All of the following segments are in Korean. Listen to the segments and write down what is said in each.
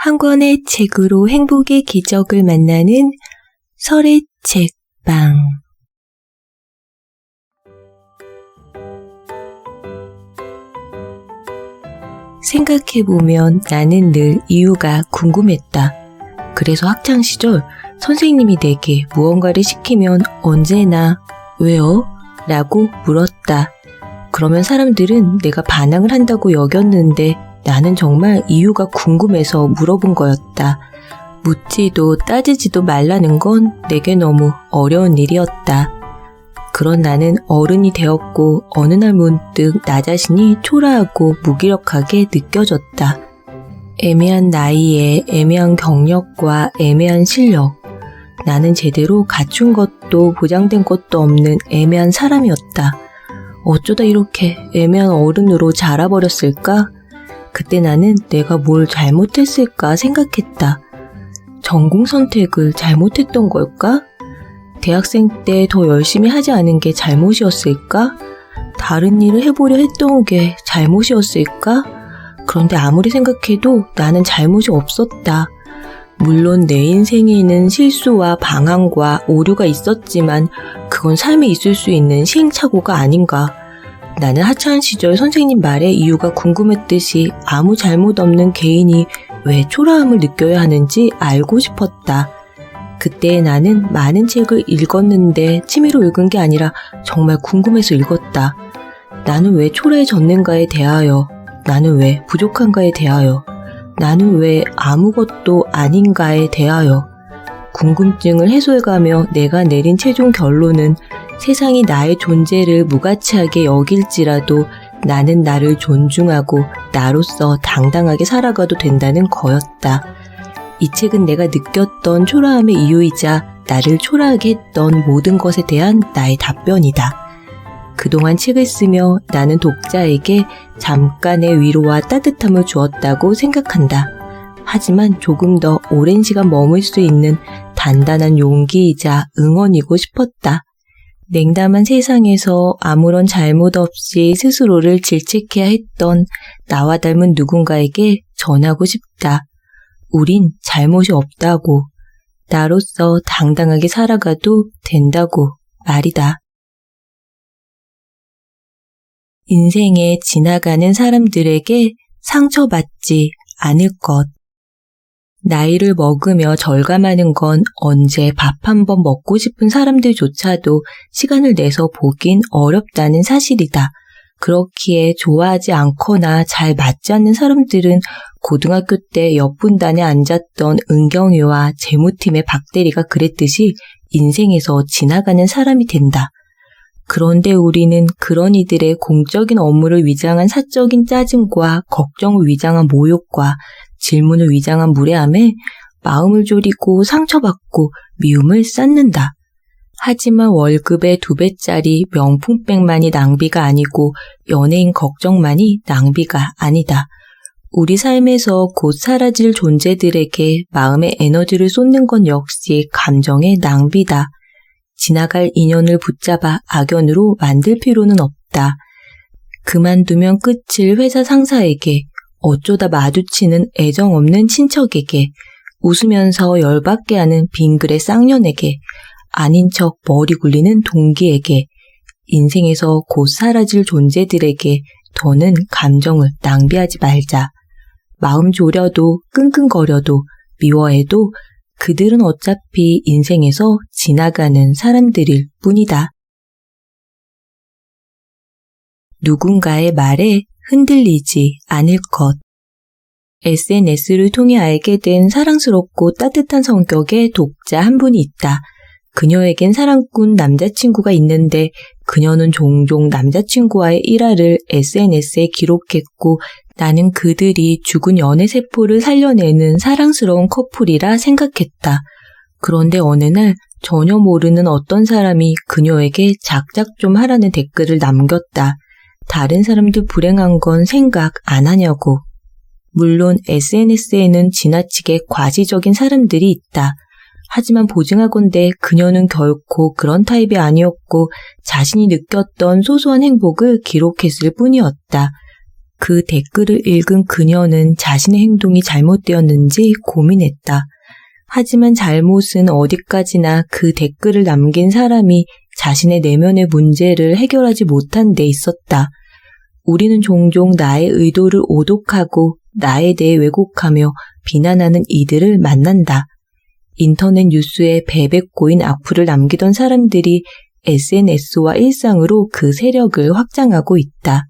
한 권의 책으로 행복의 기적을 만나는 설의 책방. 생각해보면 나는 늘 이유가 궁금했다. 그래서 학창시절 선생님이 내게 무언가를 시키면 언제나 왜요? 라고 물었다. 그러면 사람들은 내가 반항을 한다고 여겼는데 나는 정말 이유가 궁금해서 물어본 거였다. 묻지도 따지지도 말라는 건 내게 너무 어려운 일이었다. 그런 나는 어른이 되었고 어느 날 문득 나 자신이 초라하고 무기력하게 느껴졌다. 애매한 나이에 애매한 경력과 애매한 실력. 나는 제대로 갖춘 것도 보장된 것도 없는 애매한 사람이었다. 어쩌다 이렇게 애매한 어른으로 자라버렸을까? 그때 나는 내가 뭘 잘못했을까 생각했다. 전공 선택을 잘못했던 걸까? 대학생 때 더 열심히 하지 않은 게 잘못이었을까? 다른 일을 해보려 했던 게 잘못이었을까? 그런데 아무리 생각해도 나는 잘못이 없었다. 물론 내 인생에는 실수와 방황과 오류가 있었지만 그건 삶에 있을 수 있는 시행착오가 아닌가. 나는 하찮은 시절 선생님 말에 이유가 궁금했듯이 아무 잘못 없는 개인이 왜 초라함을 느껴야 하는지 알고 싶었다. 그때 나는 많은 책을 읽었는데 취미로 읽은 게 아니라 정말 궁금해서 읽었다. 나는 왜 초라해졌는가에 대하여, 나는 왜 부족한가에 대하여, 나는 왜 아무것도 아닌가에 대하여. 궁금증을 해소해가며 내가 내린 최종 결론은 세상이 나의 존재를 무가치하게 여길지라도 나는 나를 존중하고 나로서 당당하게 살아가도 된다는 거였다. 이 책은 내가 느꼈던 초라함의 이유이자 나를 초라하게 했던 모든 것에 대한 나의 답변이다. 그동안 책을 쓰며 나는 독자에게 잠깐의 위로와 따뜻함을 주었다고 생각한다. 하지만 조금 더 오랜 시간 머물 수 있는 단단한 용기이자 응원이고 싶었다. 냉담한 세상에서 아무런 잘못 없이 스스로를 질책해야 했던 나와 닮은 누군가에게 전하고 싶다. 우린 잘못이 없다고, 나로서 당당하게 살아가도 된다고 말이다. 인생에 지나가는 사람들에게 상처받지 않을 것. 나이를 먹으며 절감하는 건 언제 밥 한 번 먹고 싶은 사람들조차도 시간을 내서 보긴 어렵다는 사실이다. 그렇기에 좋아하지 않거나 잘 맞지 않는 사람들은 고등학교 때 옆 분단에 앉았던 은경이와 재무팀의 박대리가 그랬듯이 인생에서 지나가는 사람이 된다. 그런데 우리는 그런 이들의 공적인 업무를 위장한 사적인 짜증과 걱정을 위장한 모욕과 질문을 위장한 무례함에 마음을 졸이고 상처받고 미움을 쌓는다. 하지만 월급의 2배짜리 명품백만이 낭비가 아니고 연예인 걱정만이 낭비가 아니다. 우리 삶에서 곧 사라질 존재들에게 마음의 에너지를 쏟는 건 역시 감정의 낭비다. 지나갈 인연을 붙잡아 악연으로 만들 필요는 없다. 그만두면 끝일 회사 상사에게, 어쩌다 마주치는 애정 없는 친척에게, 웃으면서 열받게 하는 빙그레 쌍년에게, 아닌 척 머리 굴리는 동기에게, 인생에서 곧 사라질 존재들에게 더는 감정을 낭비하지 말자. 마음 졸여도 끙끙거려도 미워해도 그들은 어차피 인생에서 지나가는 사람들일 뿐이다. 누군가의 말에 흔들리지 않을 것. SNS를 통해 알게 된 사랑스럽고 따뜻한 성격의 독자 한 분이 있다. 그녀에겐 사랑꾼 남자친구가 있는데 그녀는 종종 남자친구와의 일화를 SNS에 기록했고 나는 그들이 죽은 연애세포를 살려내는 사랑스러운 커플이라 생각했다. 그런데 어느 날 전혀 모르는 어떤 사람이 그녀에게 작작 좀 하라는 댓글을 남겼다. 다른 사람들 불행한 건 생각 안 하냐고. 물론 SNS에는 지나치게 과시적인 사람들이 있다. 하지만 보증하건대 그녀는 결코 그런 타입이 아니었고 자신이 느꼈던 소소한 행복을 기록했을 뿐이었다. 그 댓글을 읽은 그녀는 자신의 행동이 잘못되었는지 고민했다. 하지만 잘못은 어디까지나 그 댓글을 남긴 사람이 자신의 내면의 문제를 해결하지 못한 데 있었다. 우리는 종종 나의 의도를 오독하고 나에 대해 왜곡하며 비난하는 이들을 만난다. 인터넷 뉴스에 베베꼬인 악플을 남기던 사람들이 SNS와 일상으로 그 세력을 확장하고 있다.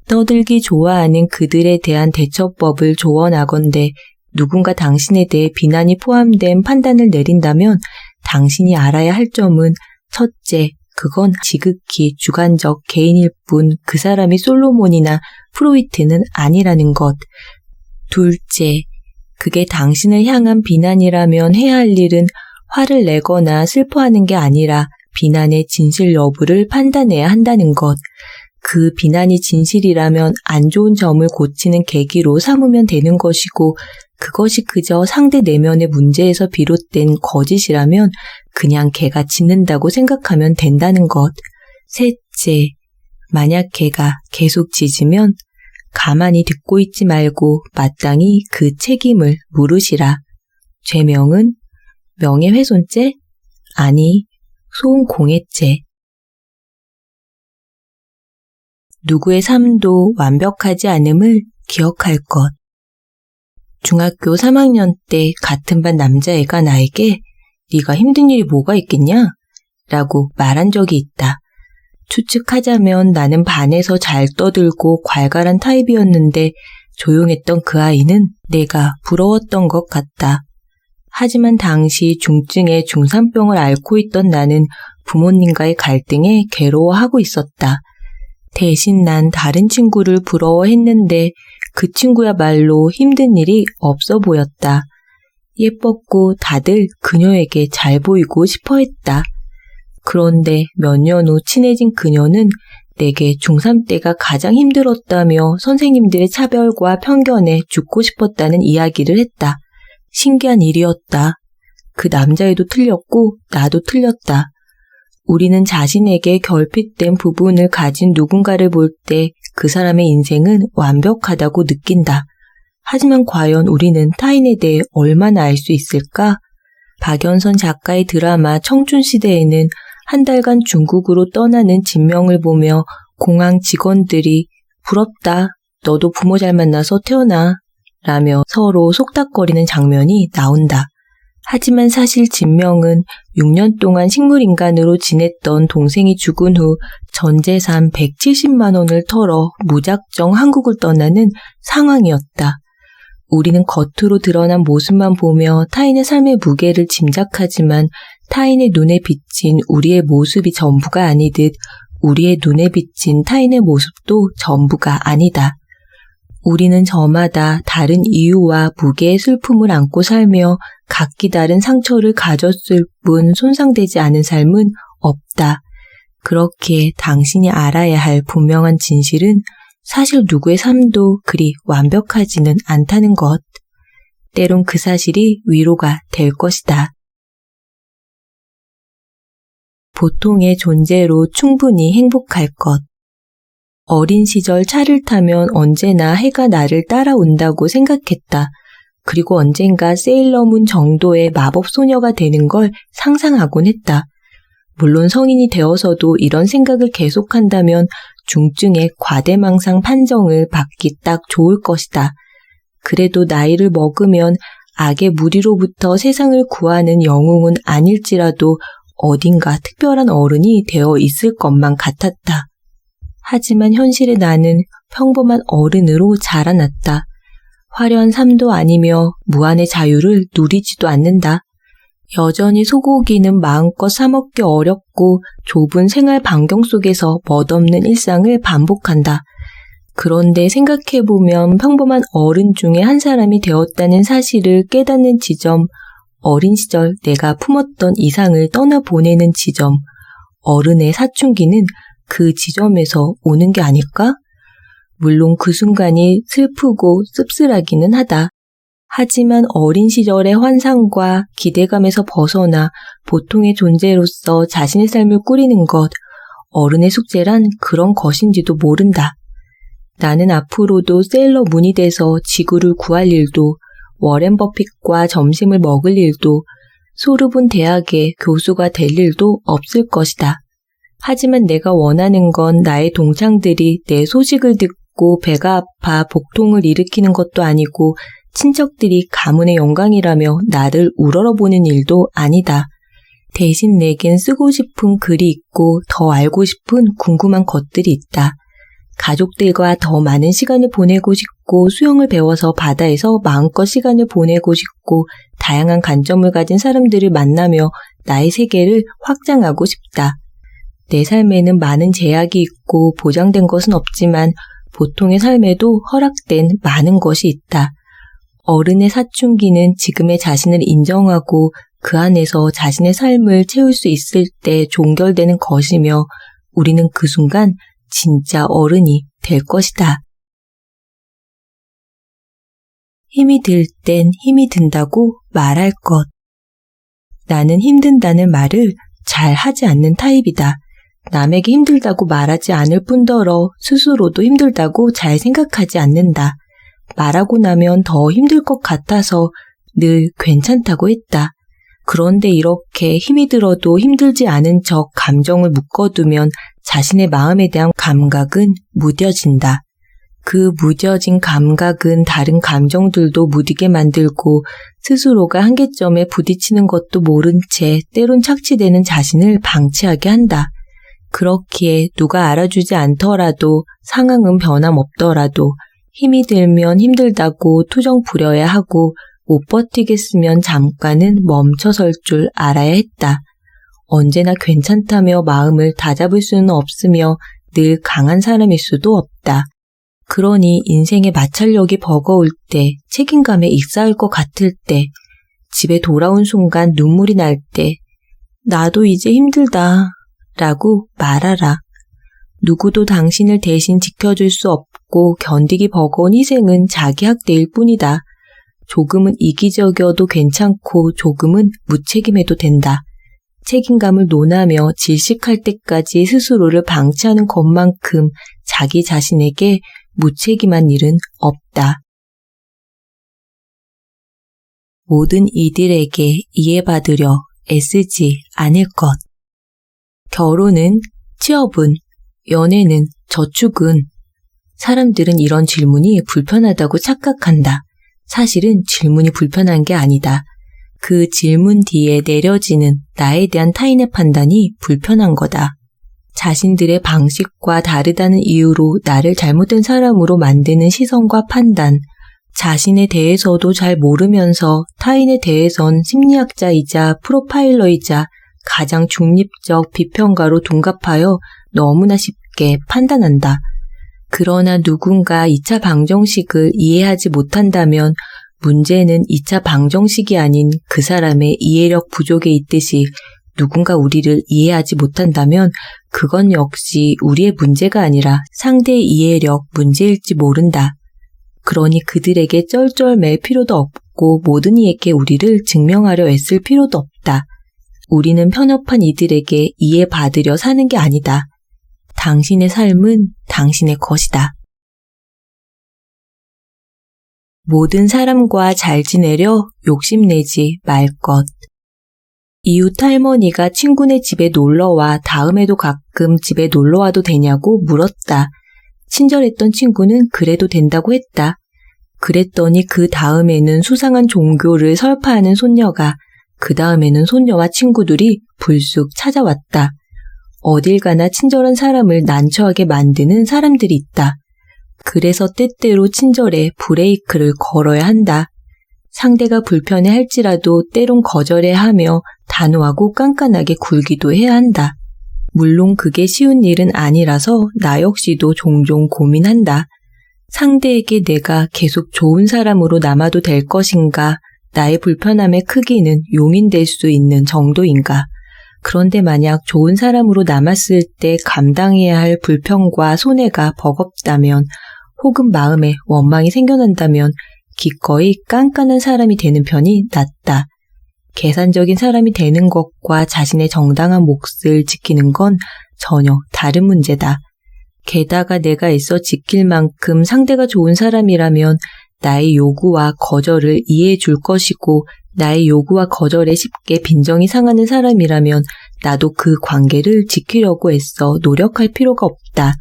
떠들기 좋아하는 그들에 대한 대처법을 조언하건대 누군가 당신에 대해 비난이 포함된 판단을 내린다면 당신이 알아야 할 점은 첫째, 그건 지극히 주관적 개인일 뿐 그 사람이 솔로몬이나 프로이트는 아니라는 것. 둘째, 그게 당신을 향한 비난이라면 해야 할 일은 화를 내거나 슬퍼하는 게 아니라 비난의 진실 여부를 판단해야 한다는 것. 그 비난이 진실이라면 안 좋은 점을 고치는 계기로 삼으면 되는 것이고 그것이 그저 상대 내면의 문제에서 비롯된 거짓이라면 그냥 걔가 짖는다고 생각하면 된다는 것. 셋째, 만약 걔가 계속 짖으면 가만히 듣고 있지 말고 마땅히 그 책임을 물으시라. 죄명은 명예훼손죄? 아니, 소음공해죄. 누구의 삶도 완벽하지 않음을 기억할 것. 중학교 3학년 때 같은 반 남자애가 나에게 네가 힘든 일이 뭐가 있겠냐? 라고 말한 적이 있다. 추측하자면 나는 반에서 잘 떠들고 괄괄한 타입이었는데 조용했던 그 아이는 내가 부러웠던 것 같다. 하지만 당시 중증의 중산병을 앓고 있던 나는 부모님과의 갈등에 괴로워하고 있었다. 대신 난 다른 친구를 부러워했는데 그 친구야말로 힘든 일이 없어 보였다. 예뻤고 다들 그녀에게 잘 보이고 싶어 했다. 그런데 몇 년 후 친해진 그녀는 내게 중3 때가 가장 힘들었다며 선생님들의 차별과 편견에 죽고 싶었다는 이야기를 했다. 신기한 일이었다. 그 남자애도 틀렸고 나도 틀렸다. 우리는 자신에게 결핍된 부분을 가진 누군가를 볼 때 그 사람의 인생은 완벽하다고 느낀다. 하지만 과연 우리는 타인에 대해 얼마나 알 수 있을까? 박연선 작가의 드라마 청춘시대에는 한 달간 중국으로 떠나는 진명을 보며 공항 직원들이 부럽다, 너도 부모 잘 만나서 태어나 라며 서로 속닥거리는 장면이 나온다. 하지만 사실 진명은 6년 동안 식물인간으로 지냈던 동생이 죽은 후 전 재산 170만 원을 털어 무작정 한국을 떠나는 상황이었다. 우리는 겉으로 드러난 모습만 보며 타인의 삶의 무게를 짐작하지만 타인의 눈에 비친 우리의 모습이 전부가 아니듯 우리의 눈에 비친 타인의 모습도 전부가 아니다. 우리는 저마다 다른 이유와 무게의 슬픔을 안고 살며 각기 다른 상처를 가졌을 뿐 손상되지 않은 삶은 없다. 그렇기에 당신이 알아야 할 분명한 진실은 사실 누구의 삶도 그리 완벽하지는 않다는 것. 때론 그 사실이 위로가 될 것이다. 보통의 존재로 충분히 행복할 것. 어린 시절 차를 타면 언제나 해가 나를 따라온다고 생각했다. 그리고 언젠가 세일러문 정도의 마법 소녀가 되는 걸 상상하곤 했다. 물론 성인이 되어서도 이런 생각을 계속한다면 중증의 과대망상 판정을 받기 딱 좋을 것이다. 그래도 나이를 먹으면 악의 무리로부터 세상을 구하는 영웅은 아닐지라도 어딘가 특별한 어른이 되어 있을 것만 같았다. 하지만 현실의 나는 평범한 어른으로 자라났다. 화려한 삶도 아니며 무한의 자유를 누리지도 않는다. 여전히 소고기는 마음껏 사먹기 어렵고 좁은 생활 반경 속에서 멋없는 일상을 반복한다. 그런데 생각해보면 평범한 어른 중에 한 사람이 되었다는 사실을 깨닫는 지점, 어린 시절 내가 품었던 이상을 떠나보내는 지점, 어른의 사춘기는 그 지점에서 오는 게 아닐까? 물론 그 순간이 슬프고 씁쓸하기는 하다. 하지만 어린 시절의 환상과 기대감에서 벗어나 보통의 존재로서 자신의 삶을 꾸리는 것, 어른의 숙제란 그런 것인지도 모른다. 나는 앞으로도 세일러 문이 돼서 지구를 구할 일도, 워렌 버핏과 점심을 먹을 일도, 소르본 대학의 교수가 될 일도 없을 것이다. 하지만 내가 원하는 건 나의 동창들이 내 소식을 듣고 배가 아파 복통을 일으키는 것도 아니고 친척들이 가문의 영광이라며 나를 우러러보는 일도 아니다. 대신 내겐 쓰고 싶은 글이 있고 더 알고 싶은 궁금한 것들이 있다. 가족들과 더 많은 시간을 보내고 싶고 수영을 배워서 바다에서 마음껏 시간을 보내고 싶고 다양한 관점을 가진 사람들을 만나며 나의 세계를 확장하고 싶다. 내 삶에는 많은 제약이 있고 보장된 것은 없지만 보통의 삶에도 허락된 많은 것이 있다. 어른의 사춘기는 지금의 자신을 인정하고 그 안에서 자신의 삶을 채울 수 있을 때 종결되는 것이며 우리는 그 순간 진짜 어른이 될 것이다. 힘이 들 땐 힘이 든다고 말할 것. 나는 힘든다는 말을 잘 하지 않는 타입이다. 남에게 힘들다고 말하지 않을 뿐더러 스스로도 힘들다고 잘 생각하지 않는다. 말하고 나면 더 힘들 것 같아서 늘 괜찮다고 했다. 그런데 이렇게 힘이 들어도 힘들지 않은 척 감정을 묶어두면 자신의 마음에 대한 감각은 무뎌진다. 그 무뎌진 감각은 다른 감정들도 무디게 만들고 스스로가 한계점에 부딪히는 것도 모른 채 때론 착취되는 자신을 방치하게 한다. 그렇기에 누가 알아주지 않더라도 상황은 변함없더라도 힘이 들면 힘들다고 투정 부려야 하고 못 버티겠으면 잠깐은 멈춰설 줄 알아야 했다. 언제나 괜찮다며 마음을 다잡을 수는 없으며 늘 강한 사람일 수도 없다. 그러니 인생의 마찰력이 버거울 때, 책임감에 익사할 것 같을 때, 집에 돌아온 순간 눈물이 날 때, 나도 이제 힘들다 라고 말하라. 누구도 당신을 대신 지켜줄 수 없고 견디기 버거운 희생은 자기 학대일 뿐이다. 조금은 이기적이어도 괜찮고 조금은 무책임해도 된다. 책임감을 논하며 질식할 때까지 스스로를 방치하는 것만큼 자기 자신에게 무책임한 일은 없다. 모든 이들에게 이해받으려 애쓰지 않을 것. 결혼은, 취업은, 연애는, 저축은. 사람들은 이런 질문이 불편하다고 착각한다. 사실은 질문이 불편한 게 아니다. 그 질문 뒤에 내려지는 나에 대한 타인의 판단이 불편한 거다. 자신들의 방식과 다르다는 이유로 나를 잘못된 사람으로 만드는 시선과 판단, 자신에 대해서도 잘 모르면서 타인에 대해선 심리학자이자 프로파일러이자 가장 중립적 비평가로 둔갑하여 너무나 쉽게 판단한다. 그러나 누군가 2차 방정식을 이해하지 못한다면 문제는 2차 방정식이 아닌 그 사람의 이해력 부족에 있듯이 누군가 우리를 이해하지 못한다면 그건 역시 우리의 문제가 아니라 상대의 이해력 문제일지 모른다. 그러니 그들에게 쩔쩔맬 필요도 없고 모든 이에게 우리를 증명하려 애쓸 필요도 없다. 우리는 편협한 이들에게 이해받으려 사는 게 아니다. 당신의 삶은 당신의 것이다. 모든 사람과 잘 지내려 욕심내지 말 것. 이웃 할머니가 친구네 집에 놀러와 다음에도 가끔 집에 놀러와도 되냐고 물었다. 친절했던 친구는 그래도 된다고 했다. 그랬더니 그 다음에는 수상한 종교를 설파하는 손녀가, 그 다음에는 손녀와 친구들이 불쑥 찾아왔다. 어딜 가나 친절한 사람을 난처하게 만드는 사람들이 있다. 그래서 때때로 친절에 브레이크를 걸어야 한다. 상대가 불편해 할지라도 때론 거절해야 하며 단호하고 깐깐하게 굴기도 해야 한다. 물론 그게 쉬운 일은 아니라서 나 역시도 종종 고민한다. 상대에게 내가 계속 좋은 사람으로 남아도 될 것인가, 나의 불편함의 크기는 용인될 수 있는 정도인가. 그런데 만약 좋은 사람으로 남았을 때 감당해야 할 불평과 손해가 버겁다면, 혹은 마음에 원망이 생겨난다면 기꺼이 깐깐한 사람이 되는 편이 낫다. 계산적인 사람이 되는 것과 자신의 정당한 몫을 지키는 건 전혀 다른 문제다. 게다가 내가 애써 지킬 만큼 상대가 좋은 사람이라면 나의 요구와 거절을 이해해 줄 것이고 나의 요구와 거절에 쉽게 빈정이 상하는 사람이라면 나도 그 관계를 지키려고 애써 노력할 필요가 없다.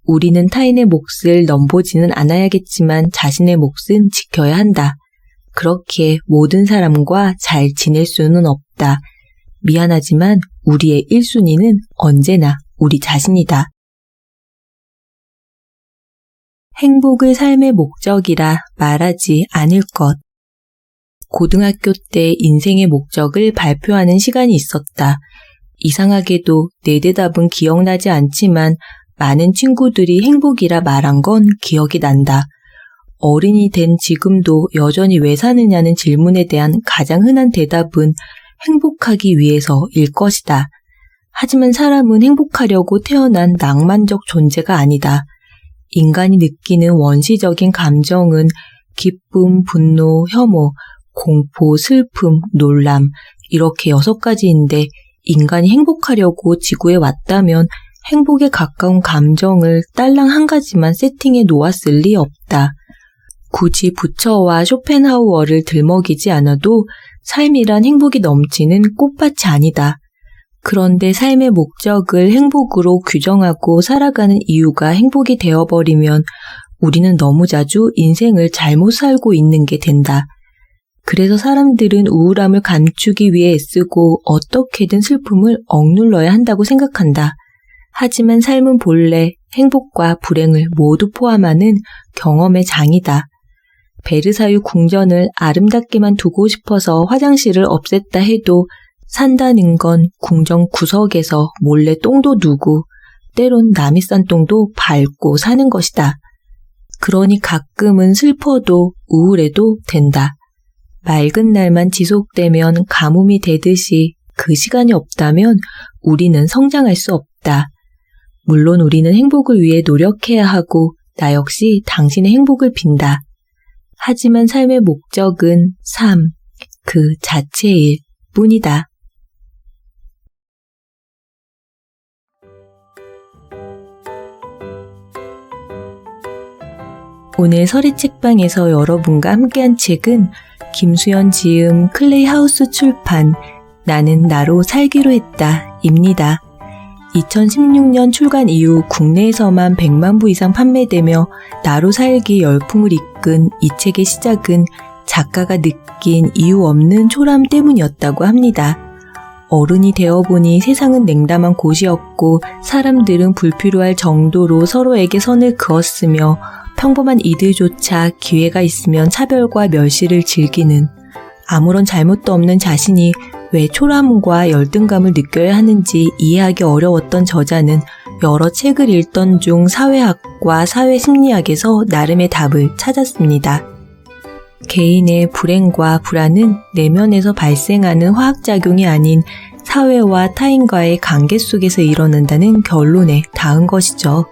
우리는 타인의 몫을 넘보지는 않아야겠지만 자신의 몫은 지켜야 한다. 그렇게 모든 사람과 잘 지낼 수는 없다. 미안하지만 우리의 1순위는 언제나 우리 자신이다. 행복을 삶의 목적이라 말하지 않을 것. 고등학교 때 인생의 목적을 발표하는 시간이 있었다. 이상하게도 내 대답은 기억나지 않지만 많은 친구들이 행복이라 말한 건 기억이 난다. 어른이 된 지금도 여전히 왜 사느냐는 질문에 대한 가장 흔한 대답은 행복하기 위해서일 것이다. 하지만 사람은 행복하려고 태어난 낭만적 존재가 아니다. 인간이 느끼는 원시적인 감정은 기쁨, 분노, 혐오, 공포, 슬픔, 놀람 이렇게 6가지인데 인간이 행복하려고 지구에 왔다면 행복에 가까운 감정을 딸랑 한 가지만 세팅해 놓았을 리 없다. 굳이 부처와 쇼펜하우어를 들먹이지 않아도 삶이란 행복이 넘치는 꽃밭이 아니다. 그런데 삶의 목적을 행복으로 규정하고 살아가는 이유가 행복이 되어버리면 우리는 너무 자주 인생을 잘못 살고 있는 게 된다. 그래서 사람들은 우울함을 감추기 위해 애쓰고 어떻게든 슬픔을 억눌러야 한다고 생각한다. 하지만 삶은 본래 행복과 불행을 모두 포함하는 경험의 장이다. 베르사유 궁전을 아름답게만 두고 싶어서 화장실을 없앴다 해도 산다는 건 궁전 구석에서 몰래 똥도 누고 때론 남이 싼 똥도 밟고 사는 것이다. 그러니 가끔은 슬퍼도 우울해도 된다. 맑은 날만 지속되면 가뭄이 되듯이 그 시간이 없다면 우리는 성장할 수 없다. 물론 우리는 행복을 위해 노력해야 하고 나 역시 당신의 행복을 빈다. 하지만 삶의 목적은 삶, 그 자체일 뿐이다. 오늘 서리책방에서 여러분과 함께한 책은 김수연 지음 클레이하우스 출판 나는 나로 살기로 했다 입니다. 2016년 출간 이후 국내에서만 100만 부 이상 판매되며 나로 살기 열풍을 이끈 이 책의 시작은 작가가 느낀 이유 없는 초라함 때문이었다고 합니다. 어른이 되어보니 세상은 냉담한 곳이었고 사람들은 불필요할 정도로 서로에게 선을 그었으며 평범한 이들조차 기회가 있으면 차별과 멸시를 즐기는 아무런 잘못도 없는 자신이 왜 초라함과 열등감을 느껴야 하는지 이해하기 어려웠던 저자는 여러 책을 읽던 중 사회학과 사회심리학에서 나름의 답을 찾았습니다. 개인의 불행과 불안은 내면에서 발생하는 화학작용이 아닌 사회와 타인과의 관계 속에서 일어난다는 결론에 닿은 것이죠.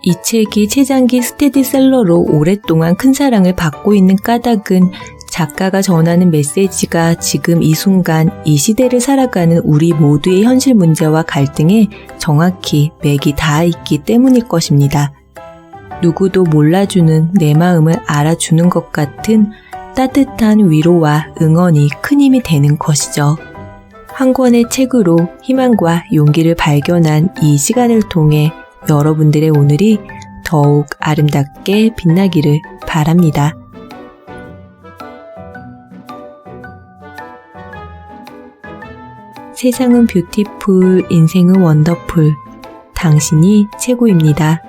이 책이 최장기 스테디셀러로 오랫동안 큰 사랑을 받고 있는 까닭은 작가가 전하는 메시지가 지금 이 순간 이 시대를 살아가는 우리 모두의 현실 문제와 갈등에 정확히 맥이 닿아 있기 때문일 것입니다. 누구도 몰라주는 내 마음을 알아주는 것 같은 따뜻한 위로와 응원이 큰 힘이 되는 것이죠. 한 권의 책으로 희망과 용기를 발견한 이 시간을 통해 여러분들의 오늘이 더욱 아름답게 빛나기를 바랍니다. 세상은 뷰티풀, 인생은 원더풀. 당신이 최고입니다.